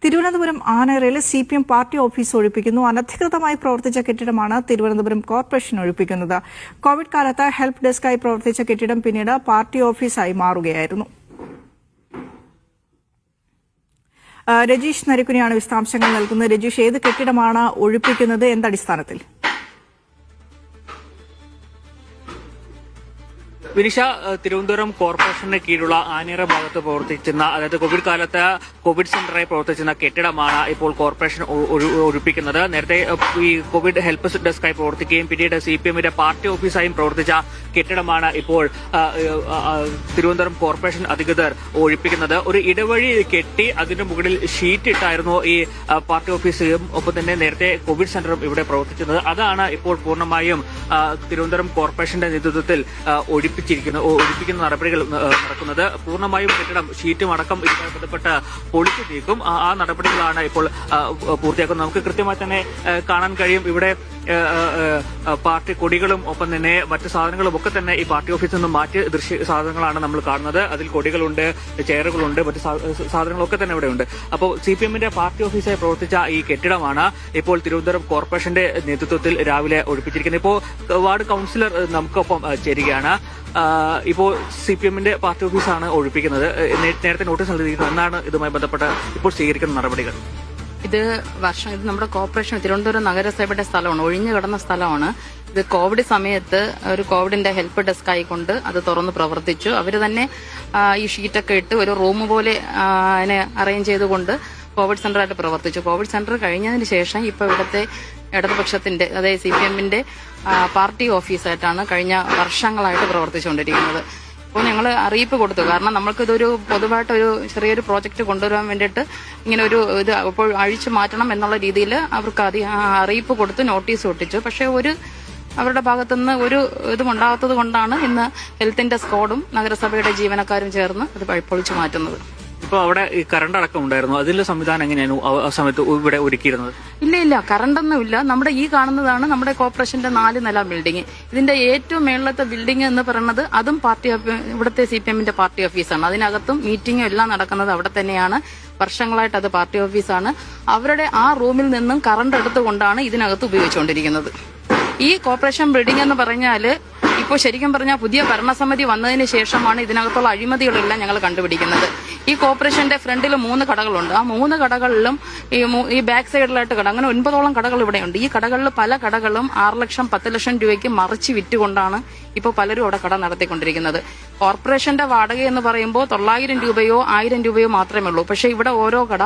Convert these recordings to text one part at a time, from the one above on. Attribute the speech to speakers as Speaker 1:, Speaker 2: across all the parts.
Speaker 1: തിരുവനന്തപുരം ആനയറയിൽ CPM party office ഒഴിപ്പിക്കുന്നു. അനധികൃതമായി പ്രവർത്തിച്ച കെട്ടിടമാണ് തിരുവനന്തപുരം കോർപ്പറേഷൻ ഒഴിപ്പിക്കുന്നത്. കോവിഡ് കാലത്ത് ഹെൽപ്പ് ഡെസ്കായി പ്രവർത്തിച്ച കെട്ടിടം പിന്നീട് പാർട്ടി ഓഫീസായി മാറുകയായിരുന്നു. രജീഷ് നരിക്കുനിയാണ് വിശദാംശങ്ങൾ നൽകുന്നത്. രജീഷ്, ഏത് കെട്ടിടമാണ് ഒഴിപ്പിക്കുന്നത്? എന്തടിസ്ഥാനത്തിൽ?
Speaker 2: വിനിഷ, തിരുവനന്തപുരം കോർപ്പറേഷന് കീഴിലുള്ള ആനയറ ഭാഗത്ത് പ്രവർത്തിച്ചിരുന്ന, അതായത് കോവിഡ് കാലത്ത് കോവിഡ് സെന്ററായി പ്രവർത്തിച്ചിരുന്ന കെട്ടിടമാണ് ഇപ്പോൾ കോർപ്പറേഷൻ ഒഴിപ്പിക്കുന്നത്. നേരത്തെ ഈ കോവിഡ് ഹെൽപ്പ് ഡെസ്കായി പ്രവർത്തിക്കുകയും പിന്നീട് CPMന്റെ പാർട്ടി ഓഫീസായും പ്രവർത്തിച്ച കെട്ടിടമാണ് ഇപ്പോൾ തിരുവനന്തപുരം കോർപ്പറേഷൻ അധികൃതർ ഒഴിപ്പിക്കുന്നത്. ഒരു ഇടവഴി കെട്ടി അതിന് മുകളിൽ ഷീറ്റ് ഇട്ടായിരുന്നു ഈ പാർട്ടി ഓഫീസും ഒപ്പം തന്നെ നേരത്തെ കോവിഡ് സെന്ററും ഇവിടെ പ്രവർത്തിച്ചിരുന്നത്. അതാണ് ഇപ്പോൾ പൂർണ്ണമായും തിരുവനന്തപുരം കോർപ്പറേഷന്റെ നേതൃത്വത്തിൽ ഒഴിപ്പിക്കുന്ന നടപടികൾ നടക്കുന്നത്. പൂർണ്ണമായും കെട്ടിടം ഷീറ്റും അടക്കം ഇതുമായി ബന്ധപ്പെട്ട് പൊളിച്ചു നീക്കും. ആ നടപടികളാണ് ഇപ്പോൾ പൂർത്തിയാക്കുന്നത്. നമുക്ക് കൃത്യമായി തന്നെ കാണാൻ കഴിയും. ഇവിടെ പാർട്ടി കൊടികളും ഒപ്പം തന്നെ മറ്റ് സാധനങ്ങളും ഒക്കെ തന്നെ ഈ പാർട്ടി ഓഫീസിൽ നിന്നും മാറ്റിയ സാധനങ്ങളാണ് നമ്മൾ കാണുന്നത്. അതിൽ കൊടികളുണ്ട്, ചെയറുകളുണ്ട്, മറ്റ് സാധനങ്ങളൊക്കെ തന്നെ ഇവിടെ ഉണ്ട്. അപ്പോൾ CPMന്റെ പാർട്ടി ഓഫീസായി പ്രവർത്തിച്ച ഈ കെട്ടിടമാണ് ഇപ്പോൾ തിരുവനന്തപുരം കോർപ്പറേഷന്റെ നേതൃത്വത്തിൽ രാവിലെ ഒഴിപ്പിച്ചിരിക്കുന്നത്. ഇപ്പോൾ വാർഡ് കൌൺസിലർ നമുക്കൊപ്പം ചേരുകയാണ്. ഇപ്പോൾ CPMന്റെ പാർട്ടി ഓഫീസാണ് ഒഴിപ്പിക്കുന്നത്. നേരത്തെ നോട്ടീസ് നൽകിയിരിക്കുന്നത്. എന്നാണ് ഇതുമായി ബന്ധപ്പെട്ട് ഇപ്പോൾ സ്വീകരിക്കുന്ന നടപടികൾ?
Speaker 3: ഇത് നമ്മുടെ കോർപ്പറേഷൻ തിരുവനന്തപുരം നഗരസഭയുടെ സ്ഥലമാണ്, ഒഴിഞ്ഞു കിടന്ന സ്ഥലമാണ്. ഇത് കോവിഡ് സമയത്ത് ഒരു കോവിഡിന്റെ ഹെൽപ്പ് ഡെസ്ക് ആയിക്കൊണ്ട് അത് തുറന്ന് പ്രവർത്തിച്ചു. അവർ തന്നെ ഈ ഷീറ്റൊക്കെ ഇട്ട് ഒരു റൂം പോലെ അതിനെ അറേഞ്ച് ചെയ്തുകൊണ്ട് കോവിഡ് സെന്ററായിട്ട് പ്രവർത്തിച്ചു. കോവിഡ് സെന്റർ കഴിഞ്ഞതിന് ശേഷം ഇപ്പോൾ ഇവിടുത്തെ ഇടതുപക്ഷത്തിന്റെ, അതായത് CPMന്റെ പാർട്ടി ഓഫീസായിട്ടാണ് കഴിഞ്ഞ വർഷങ്ങളായിട്ട് പ്രവർത്തിച്ചുകൊണ്ടിരിക്കുന്നത്. അപ്പോൾ ഞങ്ങൾ അറിയിപ്പ് കൊടുത്തു. കാരണം നമ്മൾക്കിതൊരു പൊതുവായിട്ടൊരു ചെറിയൊരു പ്രോജക്റ്റ് കൊണ്ടുവരാൻ വേണ്ടിയിട്ട് ഇങ്ങനെ ഒരു ഇത് ഇപ്പോൾ അഴിച്ചു മാറ്റണം എന്നുള്ള രീതിയിൽ അവർക്ക് അറിയിപ്പ് കൊടുത്ത് നോട്ടീസ് ഒട്ടിച്ചു. പക്ഷേ അവരുടെ ഭാഗത്തുനിന്ന് ഒരു ഇതും ഉണ്ടാകാത്തത് കൊണ്ടാണ് ഇന്ന് ഹെൽത്തിന്റെ സ്ക്വാഡും നഗരസഭയുടെ ജീവനക്കാരും ചേർന്ന് അത് പൊളിച്ചു മാറ്റുന്നത്.
Speaker 2: ഇപ്പൊ അവിടെ ഈ കറണ്ട് അടക്കം ഉണ്ടായിരുന്നു. അതിന്റെ സംവിധാനം എങ്ങനെയാണ് ആ സമയത്ത് ഇവിടെ ഒരുക്കിയിരുന്നത്?
Speaker 3: ഇല്ല, കറണ്ടൊന്നും ഇല്ല. നമ്മുടെ ഈ കാണുന്നതാണ് നമ്മുടെ കോർപ്പറേഷന്റെ 4 നില ബിൽഡിംഗ്. ഇതിന്റെ ഏറ്റവും മേളത്തെ ബിൽഡിംഗ് എന്ന് പറയുന്നത് അതും ഇവിടുത്തെ CPMന്റെ പാർട്ടി ഓഫീസാണ്. അതിനകത്തും മീറ്റിംഗും എല്ലാം നടക്കുന്നത് അവിടെ തന്നെയാണ്. വർഷങ്ങളായിട്ട് അത് പാർട്ടി ഓഫീസാണ്. അവരുടെ ആ റൂമിൽ നിന്നും കറണ്ട് എടുത്തുകൊണ്ടാണ് ഇതിനകത്ത് ഉപയോഗിച്ചുകൊണ്ടിരിക്കുന്നത്. ഈ കോർപ്പറേഷൻ ബിൽഡിംഗ് എന്ന് പറഞ്ഞാല് ഇപ്പോൾ ശരിക്കും പറഞ്ഞാൽ പുതിയ ഭരണസമിതി വന്നതിന് ശേഷമാണ് ഇതിനകത്തുള്ള അഴിമതികളെല്ലാം ഞങ്ങൾ കണ്ടുപിടിക്കുന്നത്. ഈ കോർപ്പറേഷന്റെ ഫ്രണ്ടിൽ 3 കടകളുണ്ട്. ആ 3 കടകളിലും ഈ ബാക്ക് സൈഡിലായിട്ട് കട, അങ്ങനെ 9ഓളം കടകൾ ഇവിടെയുണ്ട്. ഈ കടകളിൽ പല കടകളും 6 ലക്ഷം 10 ലക്ഷം രൂപയ്ക്ക് മറിച്ച് വിറ്റുകൊണ്ടാണ് ഇപ്പോൾ പലരും അവിടെ കട നടത്തിക്കൊണ്ടിരിക്കുന്നത്. കോർപ്പറേഷന്റെ വാടക എന്ന് പറയുമ്പോൾ 900 രൂപയോ 1000 രൂപയോ മാത്രമേ ഉള്ളൂ. പക്ഷെ ഇവിടെ ഓരോ കട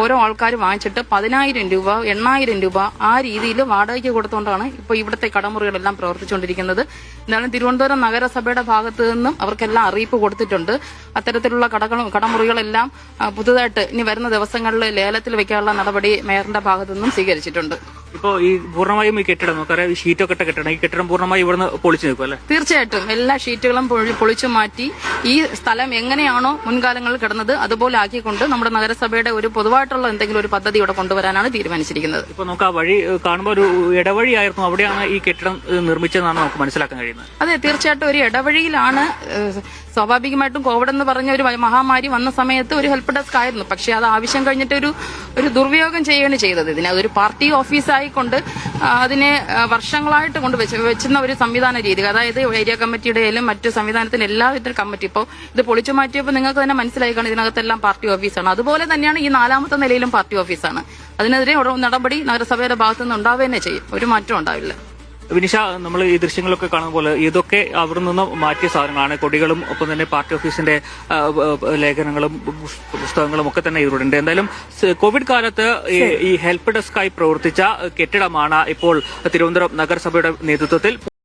Speaker 3: ഓരോ ആൾക്കാർ വാങ്ങിച്ചിട്ട് 10,000 രൂപ 8,000 രൂപ ആ രീതിയിൽ വാടകയ്ക്ക് കൊടുത്തുകൊണ്ടാണ് ഇപ്പോൾ ഇവിടുത്തെ കടമുറികളെല്ലാം പ്രവർത്തിച്ചുകൊണ്ടിരിക്കുന്നത്. എന്നാലും തിരുവനന്തപുരം നഗരസഭയുടെ ഭാഗത്തു നിന്നും അവർക്കെല്ലാം അറിയിപ്പ് കൊടുത്തിട്ടുണ്ട്. അത്തരത്തിലുള്ള കടമുറികളെല്ലാം പുതുതായിട്ട് ഇനി വരുന്ന ദിവസങ്ങളിൽ ലേലത്തിൽ വെക്കാനുള്ള നടപടി മേയറിന്റെ ഭാഗത്തു നിന്നും സ്വീകരിച്ചിട്ടുണ്ട്.
Speaker 2: ഇപ്പോൾ ഈ പൂർണ്ണമായും ഈ കെട്ടിടം നമുക്കറിയാം, ഈ ഷീറ്റൊക്കെ ഇട്ട കെട്ടിടം, ഈ കെട്ടിടം പൂർണ്ണമായി ഇവിടുന്ന് പൊളിച്ചു നിൽക്കും അല്ലേ?
Speaker 3: തീർച്ചയായിട്ടും എല്ലാ ഷീറ്റുകളും പൊളിച്ചു മാറ്റി ഈ സ്ഥലം എങ്ങനെയാണോ മുൻകാലങ്ങളിൽ കിടന്നത് അതുപോലെ ആക്കിക്കൊണ്ട് നമ്മുടെ നഗരസഭയുടെ ഒരു പൊതുവായിട്ടുള്ള എന്തെങ്കിലും ഒരു പദ്ധതി ഇവിടെ കൊണ്ടുവരാനാണ് തീരുമാനിച്ചിരിക്കുന്നത്.
Speaker 2: ഇപ്പൊ നമുക്ക് ആ വഴി കാണുമ്പോൾ ഒരു ഇടവഴിയായിരുന്നു, അവിടെയാണ് ഈ കെട്ടിടം നിർമ്മിച്ചതെന്നാണ് നമുക്ക് മനസ്സിലാക്കാൻ കഴിയുന്നത്.
Speaker 3: അതെ, തീർച്ചയായിട്ടും ഒരു ഇടവഴിയിലാണ്. സ്വാഭാവികമായിട്ടും കോവിഡ് എന്ന് പറഞ്ഞ ഒരു മഹാമാരി വന്ന സമയത്ത് ഒരു ഹെൽപ്പ് ഡെസ്ക് ആയിരുന്നു. പക്ഷെ അത് ആവശ്യം കഴിഞ്ഞിട്ട് ഒരു ദുർവിയോഗം ചെയ്യുകയാണ് ചെയ്തത്. ഇതിനെ അതൊരു പാർട്ടി ഓഫീസായിക്കൊണ്ട് അതിനെ വർഷങ്ങളായിട്ട് കൊണ്ട് വെച്ചുന്ന ഒരു സംവിധാന രീതി, അതായത് ഏരിയ കമ്മിറ്റിയുടെയും മറ്റു സംവിധാനത്തിന്റെ എല്ലാവിധത്തിലും കമ്മിറ്റി ഇപ്പോൾ ഇത് പൊളിച്ചു മാറ്റിയപ്പോൾ നിങ്ങൾക്ക് തന്നെ മനസ്സിലായിക്കാണ് ഇതിനകത്തെല്ലാം പാർട്ടി ഓഫീസാണ്. അതുപോലെ തന്നെയാണ് ഈ 4ാമത്തെ നിലയിലും പാർട്ടി ഓഫീസാണ്. അതിനെതിരെ നടപടി നഗരസഭയുടെ ഭാഗത്തുനിന്ന് ഉണ്ടാവുക തന്നെ ചെയ്യും. ഒരു മാറ്റം ഉണ്ടാവില്ല.
Speaker 2: വിനിഷ, നമ്മൾ ഈ ദൃശ്യങ്ങളൊക്കെ കാണുന്ന പോലെ ഇതൊക്കെ അവിടെ നിന്ന് മാറ്റിയ സാധനങ്ങളാണ്. കൊടികളും ഒപ്പം തന്നെ പാർട്ടി ഓഫീസിന്റെ ലേഖനങ്ങളും പുസ്തകങ്ങളും ഒക്കെ തന്നെ ഇതിലുണ്ട്. എന്തായാലും കോവിഡ് കാലത്ത് ഈ ഹെൽപ്പ് ഡെസ്കായി പ്രവർത്തിച്ച കെട്ടിടമാണ് ഇപ്പോൾ തിരുവനന്തപുരം നഗരസഭയുടെ നേതൃത്വത്തിൽ